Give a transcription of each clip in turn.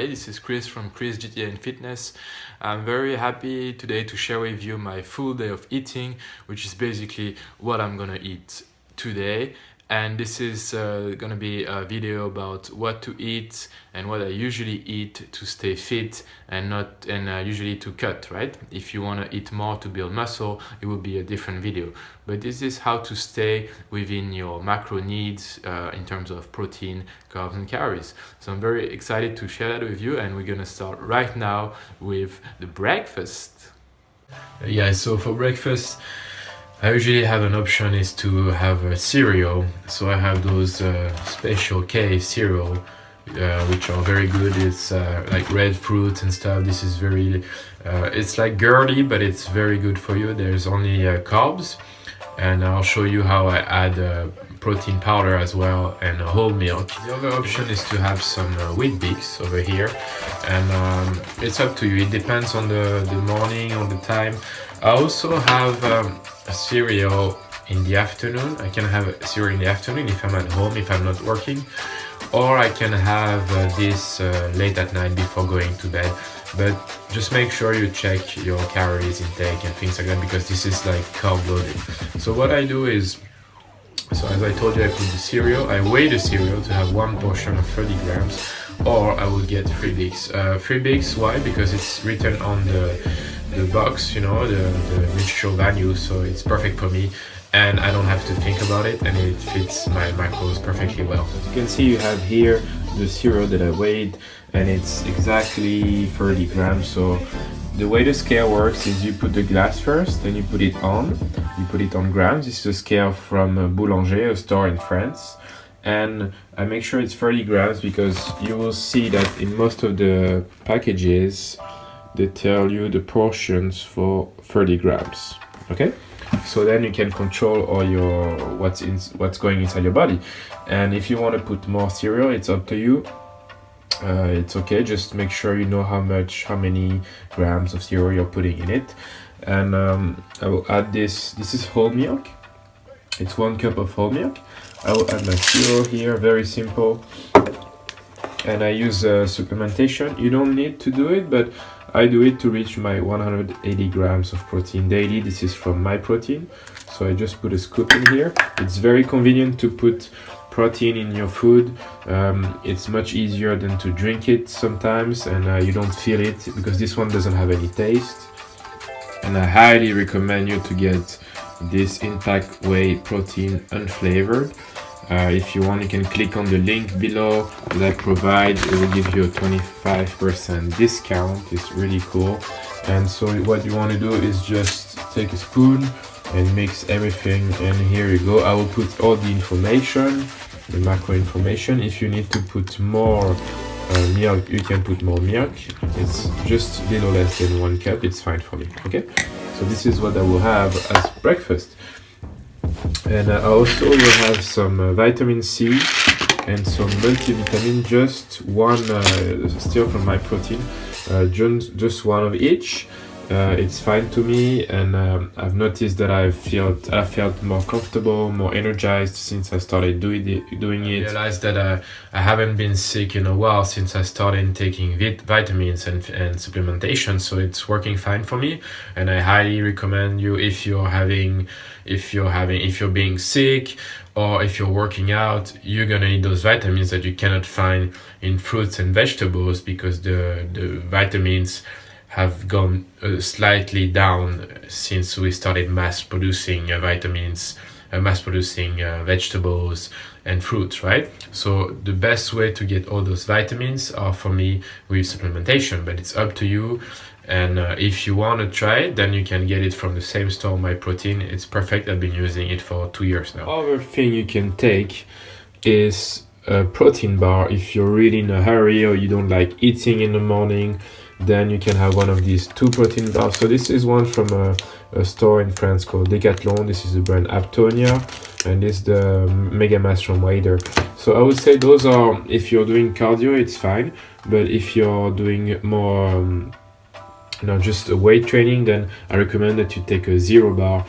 everybody, this is Chris from Chris GTA and Fitness. I'm very happy today to share with you my full day of eating, which is basically what I'm gonna eat today. And this is gonna be a video about what to eat and what I usually eat to stay fit and usually to cut, right? If you wanna eat more to build muscle, it will be a different video. But this is how to stay within your macro needs in terms of protein, carbs and calories. So I'm very excited to share that with you, and we're gonna start right now with the breakfast. Yeah, so for breakfast, I usually have an option is to have a cereal. So I have those Special K cereal, which are very good. It's like red fruit and stuff. This is very, it's like girly, but it's very good for you. There's only carbs, and I'll show you how I add protein powder as well and whole milk. The other option is to have some wheat bix over here, and it's up to you. It depends on the morning or the time. I also have a cereal in the afternoon. I can have a cereal in the afternoon if I'm at home, if I'm not working, or I can have this late at night before going to bed. But just make sure you check your calories intake and things like that, because this is like carb loaded. So what I do is, so as I told you, I put the cereal, I weigh the cereal to have one portion of 30 grams, or I will get 3 bigs. 3 bigs, why? Because it's written on the box, you know, the nutritional value, so it's perfect for me and I don't have to think about it, and it fits my macros perfectly well. As you can see, you have here the cereal that I weighed, and it's exactly 30 grams. So the way the scale works is you put the glass first, then you put it on grams. This is a scale from Boulanger, a store in France, and I make sure it's 30 grams because you will see that in most of the packages they tell you the portions for 30 grams. Okay, so then you can control all your what's going inside your body. And if you want to put more cereal, it's up to you. It's okay, just make sure you know how many grams of cereal you're putting in it. And I will add this is whole milk. It's 1 cup of whole milk. I will add my cereal here, very simple. And I use supplementation. You don't need to do it, but I do it to reach my 180 grams of protein daily. This is from My Protein. So I just put a scoop in here. It's very convenient to put protein in your food. It's much easier than to drink it sometimes, and you don't feel it because this one doesn't have any taste. And I highly recommend you to get this Impact Whey Protein unflavored. If you want, you can click on the link below that I provide. It will give you a 25% discount. It's really cool. And so what you want to do is just take a spoon and mix everything, and here you go. I will put all the information, the macro information. If you need to put more milk, you can put more milk. It's just a little less than 1 cup. It's fine for me. Okay, so this is what I will have as breakfast. And I also will have some vitamin C and some multivitamin, just one still from My Protein, just one of each. It's fine to me, and I've noticed that I felt more comfortable, more energized since I started doing it. I realized that I haven't been sick in a while since I started taking vitamins and supplementation, so it's working fine for me. And I highly recommend you, if you're being sick or if you're working out, you're gonna need those vitamins that you cannot find in fruits and vegetables, because the vitamins have gone slightly down since we started mass producing vegetables and fruits, right? So the best way to get all those vitamins are, for me, with supplementation, but it's up to you. And if you want to try it, then you can get it from the same store, My Protein. It's perfect. I've been using it for 2 years now. Other thing you can take is a protein bar. If you're really in a hurry or you don't like eating in the morning, then you can have one of these 2 protein bars. So this is one from a store in France called Decathlon. This is the brand Aptonia, and this is the Mega Mass from Wader. So I would say those are, if you're doing cardio, it's fine. But if you're doing more just a weight training, then I recommend that you take a 0 bar.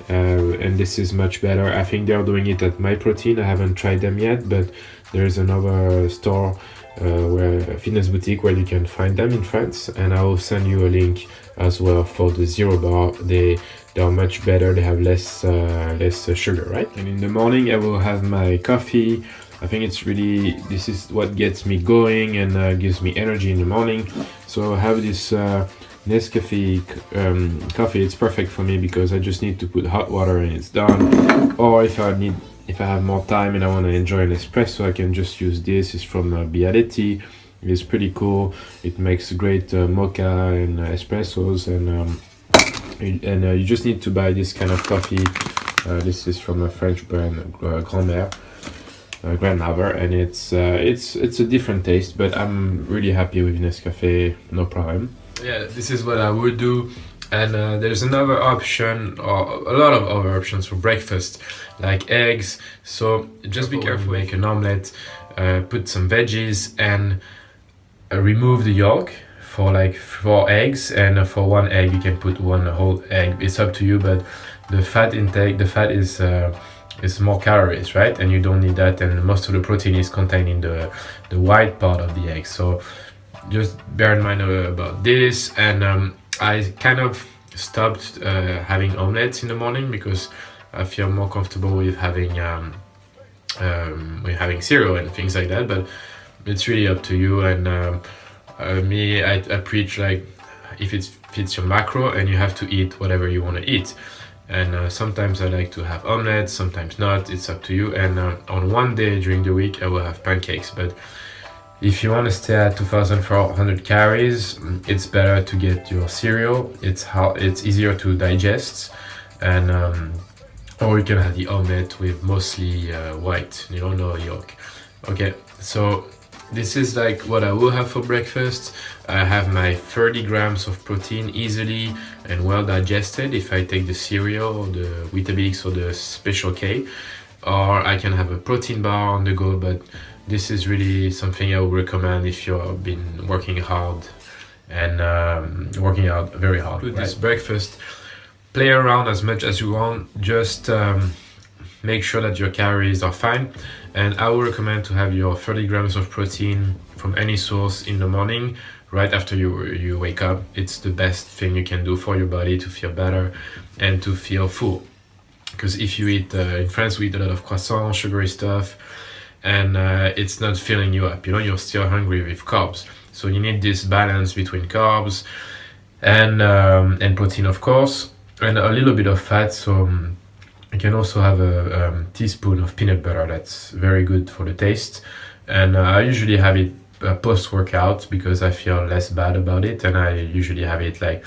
And this is much better. I think they're doing it at My Protein. I haven't tried them yet, but there's another store where a fitness boutique where you can find them in France, and I will send you a link as well for the zero bar. They are much better. They have less sugar, right? And in the morning I will have my coffee. I think this is what gets me going and gives me energy in the morning. So I have this Nescafe coffee. It's perfect for me because I just need to put hot water and it's done. Or if I have more time and I want to enjoy an espresso, I can just use this. It's from Bialetti. It's pretty cool. It makes great mocha and espressos, and you just need to buy this kind of coffee. This is from a French brand, Grandmother, and it's a different taste, but I'm really happy with Nescafe, no problem. Yeah, this is what I would do. And there's another option, or a lot of other options for breakfast, like eggs. So just be careful. Make an omelette, put some veggies, and remove the yolk for like 4 eggs. And for 1 egg, you can put 1 whole egg. It's up to you, but the fat is more calories, right? And you don't need that. And most of the protein is contained in the white part of the egg. So just bear in mind about this. And I kind of stopped having omelets in the morning because I feel more comfortable with having cereal and things like that. But it's really up to you. And me, I preach like if it fits your macro, and you have to eat whatever you want to eat. And sometimes I like to have omelets, sometimes not. It's up to you. And on one day during the week, I will have pancakes. But if you want to stay at 2,400 calories, it's better to get your cereal. It's easier to digest, and or you can have the omelette with mostly white, no yolk. Okay, so this is like what I will have for breakfast. I have my 30 grams of protein easily and well digested if I take the cereal or the Weetabix or the Special K, or I can have a protein bar on the go. But this is really something I would recommend if you've been working hard and working out very hard. With this breakfast, play around as much as you want. Just make sure that your calories are fine. And I would recommend to have your 30 grams of protein from any source in the morning, right after you wake up. It's the best thing you can do for your body to feel better and to feel full. Because if you eat, in France we eat a lot of croissants, sugary stuff, and it's not filling you up. You're still hungry with carbs. So you need this balance between carbs and protein, of course, and a little bit of fat. So you can also have a teaspoon of peanut butter. That's very good for the taste. And I usually have it post-workout because I feel less bad about it. And I usually have it like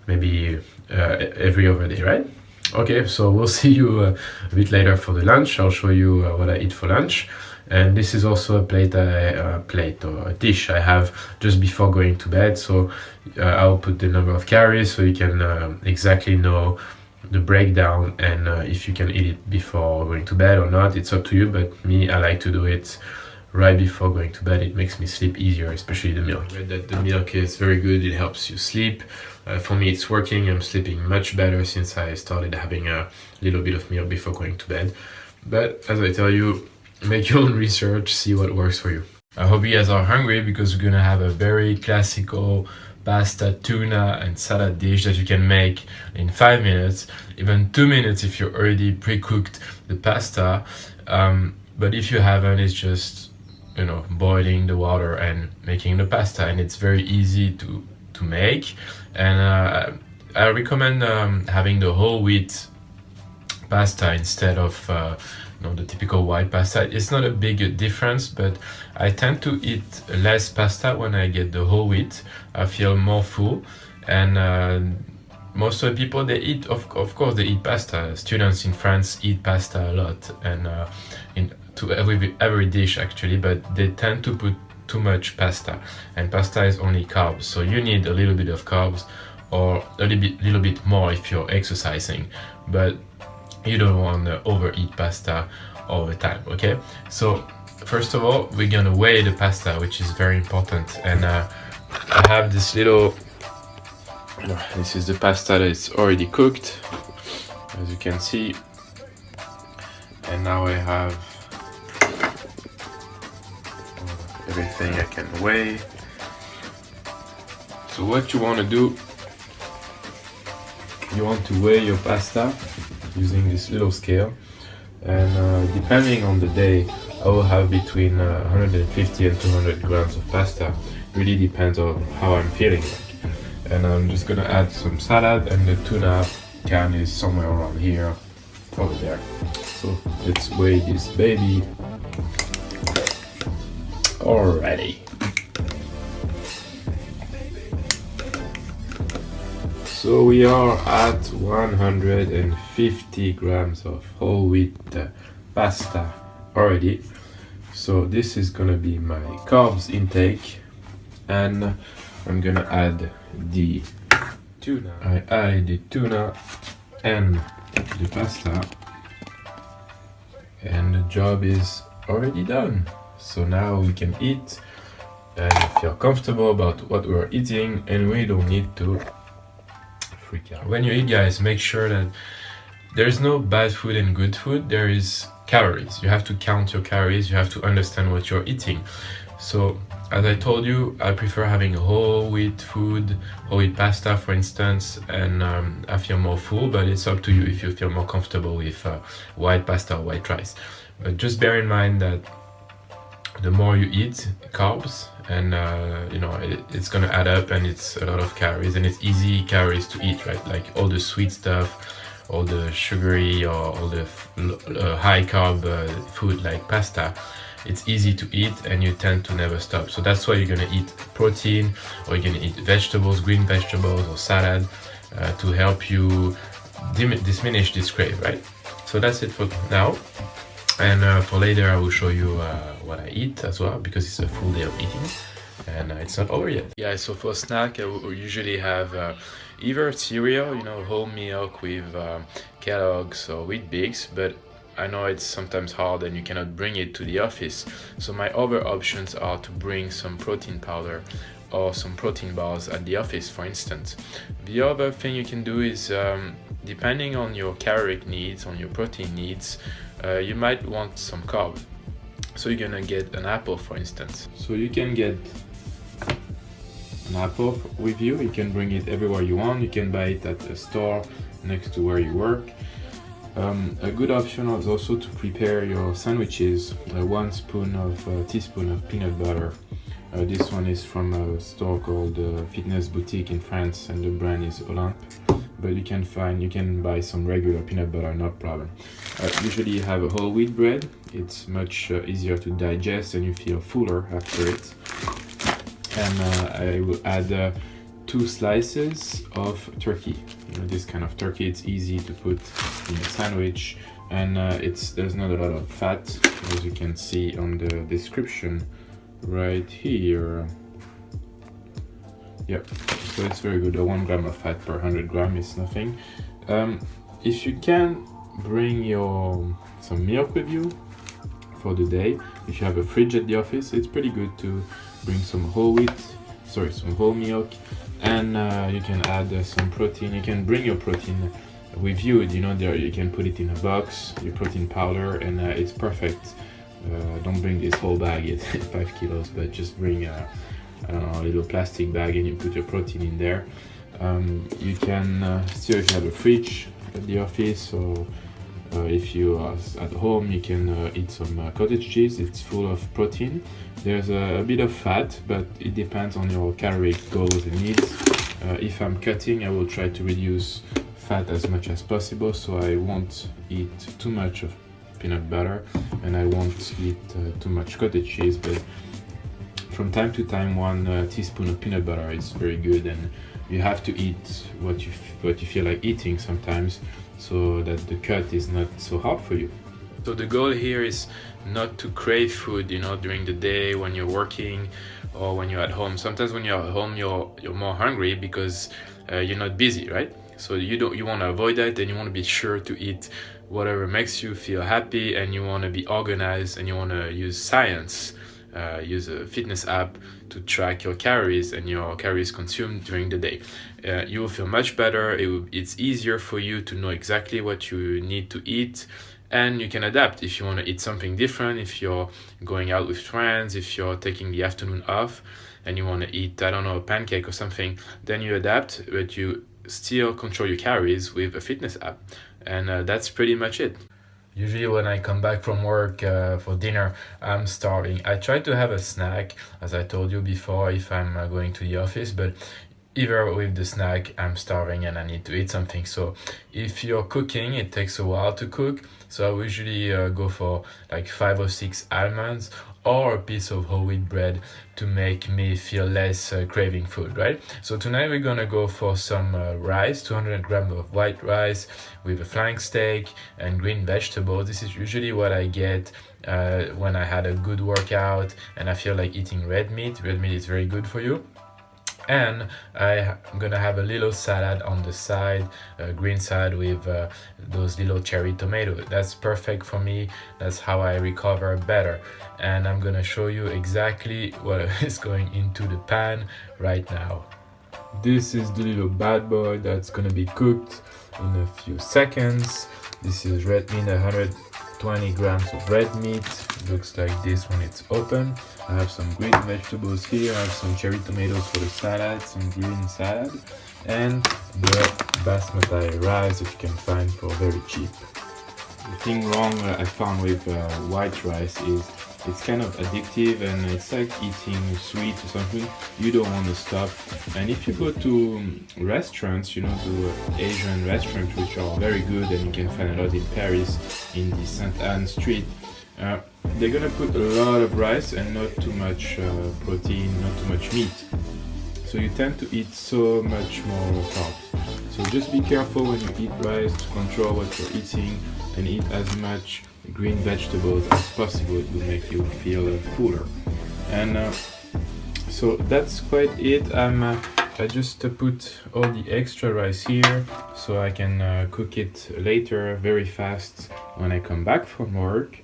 maybe every other day, right? Okay, so we'll see you a bit later for the lunch. I'll show you what I eat for lunch. And this is also a plate or a dish I have just before going to bed. So I'll put the number of calories so you can exactly know the breakdown, and if you can eat it before going to bed or not, it's up to you. But me, I like to do it right before going to bed. It makes me sleep easier, especially the milk. I read that the milk is very good. It helps you sleep. For me, it's working. I'm sleeping much better since I started having a little bit of milk before going to bed. But as I tell you, make your own research, see what works for you. I hope you guys are hungry because we're gonna have a very classical pasta, tuna and salad dish that you can make in 5 minutes, even 2 minutes if you already pre-cooked the pasta. But if you haven't, it's just boiling the water and making the pasta, and it's very easy to make. And I recommend having the whole wheat pasta instead of the typical white pasta. It's not a big difference, but I tend to eat less pasta when I get the whole wheat. I feel more full, and most of the people, they eat, of course they eat pasta. Students in France eat pasta a lot, and to every dish actually, but they tend to put too much pasta, and pasta is only carbs, so you need a little bit of carbs or a little bit more if you're exercising, but you don't want to overeat pasta all the time. Okay, so first of all, we're gonna weigh the pasta, which is very important. And I have this little, this is the pasta that's already cooked, as you can see. And now I have everything I can weigh. So what you want to do, you want to weigh your pasta using this little scale, and depending on the day I will have between 150 and 200 grams of pasta. Really depends on how I'm feeling like. And I'm just gonna add some salad, and the tuna can is somewhere around here, over there. So let's weigh this baby. Alrighty. So we are at 150 grams of whole wheat pasta already. So this is gonna be my carbs intake, and I'm gonna add the tuna. I added the tuna and the pasta, and the job is already done. So now we can eat and feel comfortable about what we're eating, and we don't need to freak out. When you eat, guys, make sure that there's no bad food and good food. There is calories. You have to count your calories. You have to understand what you're eating. So as I told you, I prefer having whole wheat food, whole wheat pasta, for instance, and I feel more full, but it's up to you if you feel more comfortable with white pasta or white rice. But just bear in mind that the more you eat carbs, and it's gonna add up, and it's a lot of calories, and it's easy calories to eat, right? Like all the sweet stuff, all the sugary or all the high carb food like pasta, it's easy to eat and you tend to never stop. So that's why you're gonna eat protein, or you're gonna eat vegetables, green vegetables or salad to help you diminish this crave, right? So that's it for now. And for later I will show you what I eat as well, because it's a full day of eating and it's not over yet. Yeah, so for snack I will usually have either cereal, whole milk with Kellogg's or Wheat Bix, but I know it's sometimes hard and you cannot bring it to the office. So my other options are to bring some protein powder or some protein bars at the office, for instance. The other thing you can do is, depending on your caloric needs, on your protein needs, you might want some carbs. So you're gonna get an apple, for instance. So you can get an apple with you. You can bring it everywhere you want. You can buy it at a store next to where you work. A good option is also to prepare your sandwiches. 1 teaspoon of peanut butter. This one is from a store called Fitness Boutique in France, and the brand is Olympe. But you can buy some regular peanut butter, no problem. Usually you have a whole wheat bread. It's much easier to digest and you feel fuller after it. And I will add 2 slices of turkey. This kind of turkey, it's easy to put in a sandwich, and there's not a lot of fat, as you can see on the description right here. Yep, so it's very good. 1 gram of fat per 100 gram is nothing. If you can bring some milk with you for the day, if you have a fridge at the office, it's pretty good to bring some whole milk, and you can add some protein. You can bring your protein with you. There you can put it in a box, your protein powder, and it's perfect. Don't bring this whole bag, it's 5 kilos, but just bring a little plastic bag and you put your protein in there. You can still, if you have a fridge at the office, or if you are at home, you can eat some cottage cheese. It's full of protein. There's a bit of fat, but it depends on your caloric goals and needs. If I'm cutting, I will try to reduce fat as much as possible, so I won't eat too much of peanut butter and I won't eat too much cottage cheese, but from time to time 1 teaspoon of peanut butter is very good, and you have to eat what you feel like eating sometimes, so that the cut is not so hard for you. So the goal here is not to crave food, during the day when you're working or when you're at home. Sometimes when you're at home, you're more hungry because you're not busy, right? So you want to avoid that, and you want to be sure to eat whatever makes you feel happy, and you want to be organized, and you want to use science. Use a fitness app to track your calories and your calories consumed during the day. You will feel much better. It's easier for you to know exactly what you need to eat, And you can adapt if you want to eat something different, if you're going out with friends, if you're taking the afternoon off and you want to eat, I don't know, a pancake or something, then you adapt, but you still control your calories with a fitness app. And that's pretty much it. Usually when I come back from work for dinner, I'm starving. I try to have a snack, as I told you before, if I'm going to the office, but either with the snack, I'm starving and I need to eat something. So if you're cooking, it takes a while to cook. So I usually go for like 5 or 6 almonds or a piece of whole wheat bread to make me feel less craving food, right? So tonight we're gonna go for some rice, 200 grams of white rice with a flank steak and green vegetables. This is usually what I get when I had a good workout and I feel like eating red meat. Red meat is very good for you. And I'm gonna have a little salad on the side, green salad with those little cherry tomatoes. That's perfect for me. That's how I recover better. And I'm gonna show you exactly what is going into the pan right now. This is the little bad boy that's gonna be cooked in a few seconds. This is red meat, 120 grams of red meat. It looks like this when it's open. I have some green vegetables here. I have some cherry tomatoes for the salad, some green salad, and the basmati rice that you can find for very cheap. The thing wrong I found with white rice is it's kind of addictive and it's like eating sweet or something. You don't want to stop. And if you go to restaurants, you know, to Asian restaurants which are very good and you can find a lot in Paris in the Sainte Anne street, they're gonna put a lot of rice and not too much protein, not too much meat. So you tend to eat so much more carbs. So just be careful when you eat rice to control what you're eating and eat as much green vegetables as possible. It will make you feel fuller. And so that's quite it. I just put all the extra rice here so I can cook it later very fast when I come back from work.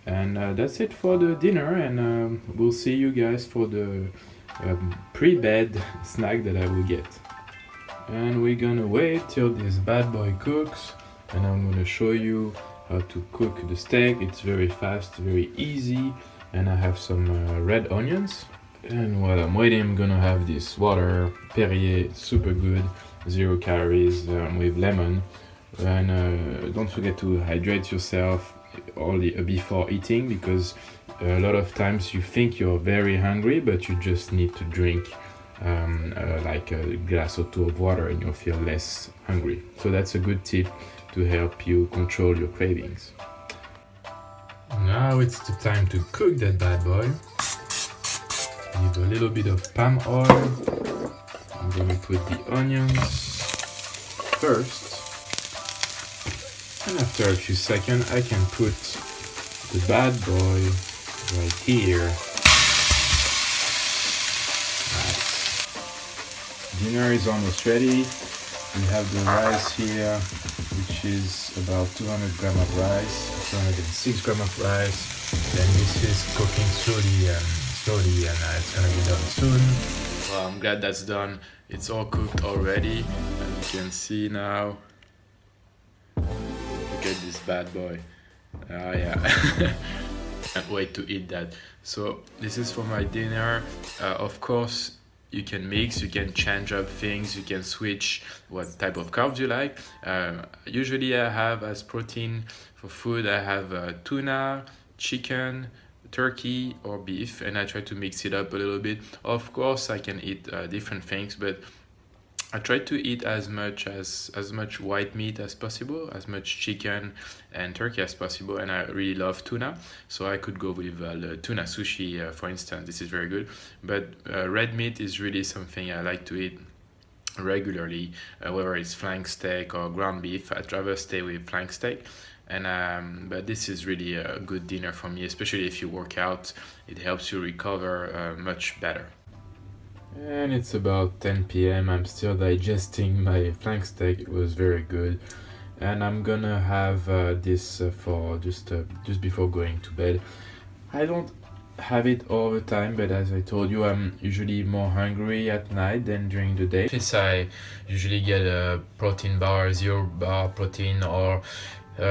And that's it for the dinner, and we'll see you guys for the pre-bed snack that I will get. And we're gonna wait till this bad boy cooks, and I'm gonna show you how to cook the steak. It's very fast, very easy, and I have some red onions. And while I'm waiting, I'm gonna have this water, Perrier, super good, 0 calories with lemon. And don't forget to hydrate yourself only before eating, because a lot of times you think you're very hungry, but you just need to drink like a glass or 2 of water and you'll feel less hungry. So that's a good tip to help you control your cravings. Now it's the time to cook that bad boy. Give a little bit of palm oil. I'm gonna put the onions first. And after a few seconds, I can put the bad boy right here. Nice. Dinner is almost ready. We have the rice here, which is about 200 grams of rice, 206 grams of rice. Then this is cooking slowly and it's gonna be done soon. Well, I'm glad that's done. It's all cooked already, as you can see now. Look at this bad boy. Yeah. Can't wait to eat that. So this is for my dinner. Of course, you can mix, you can change up things, you can switch what type of carbs you like. Usually I have as protein for food, I have tuna, chicken, turkey or beef, and I try to mix it up a little bit. Of course, I can eat different things, but I try to eat as much white meat as possible, as much chicken and turkey as possible, and I really love tuna, so I could go with the tuna sushi, for instance. This is very good, but red meat is really something I like to eat regularly, whether it's flank steak or ground beef. I'd rather stay with flank steak. And but this is really a good dinner for me, especially if you work out. It helps you recover much better. And it's about 10 p.m. I'm still digesting my flank steak. It was very good, and I'm gonna have this for just before going to bed. I don't have it all the time, but as I told you, I'm usually more hungry at night than during the day. Yes, I usually get a protein bar, 0 bar protein, or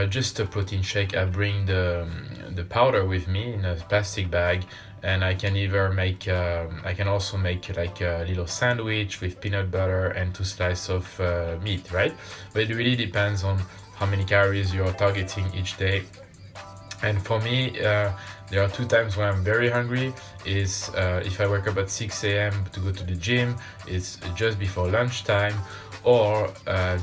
just a protein shake. I bring the powder with me in a plastic bag, and I can either make I can also make like a little sandwich with peanut butter and 2 slices of meat, right? But it really depends on how many calories you're targeting each day. And for me, there are 2 times when I'm very hungry. Is if I wake up at 6 a.m. to go to the gym, it's just before lunchtime, or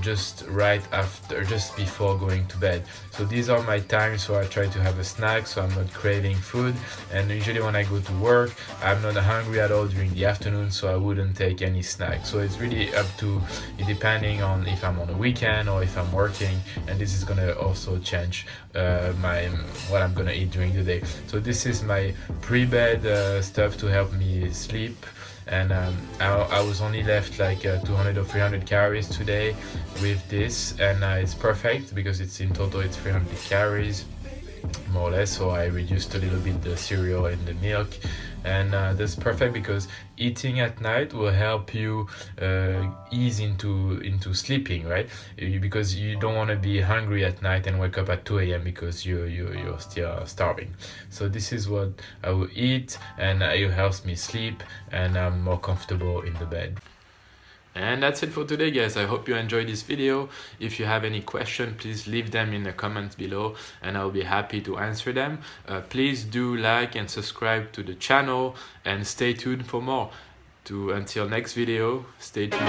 just right after, just before going to bed. So these are my times where I try to have a snack so I'm not craving food. And usually when I go to work, I'm not hungry at all during the afternoon, so I wouldn't take any snack. So it's really up to depending on if I'm on a weekend or if I'm working, and this is gonna also change what I'm gonna eat during the day. So this is my pre-bed stuff to help me sleep. And I was only left like 200 or 300 calories today with this, and it's perfect because it's in total it's 300 calories more or less. So I reduced a little bit the cereal and the milk, and that's perfect because eating at night will help you ease into sleeping, right? Because you don't want to be hungry at night and wake up at 2 a.m. because you're still starving. So this is what I will eat, and it helps me sleep, and I'm more comfortable in the bed. And that's it for today, guys. I hope you enjoyed this video. If you have any questions, please leave them in the comments below and I'll be happy to answer them. Please do like and subscribe to the channel and stay tuned for more. Until next video, stay tuned.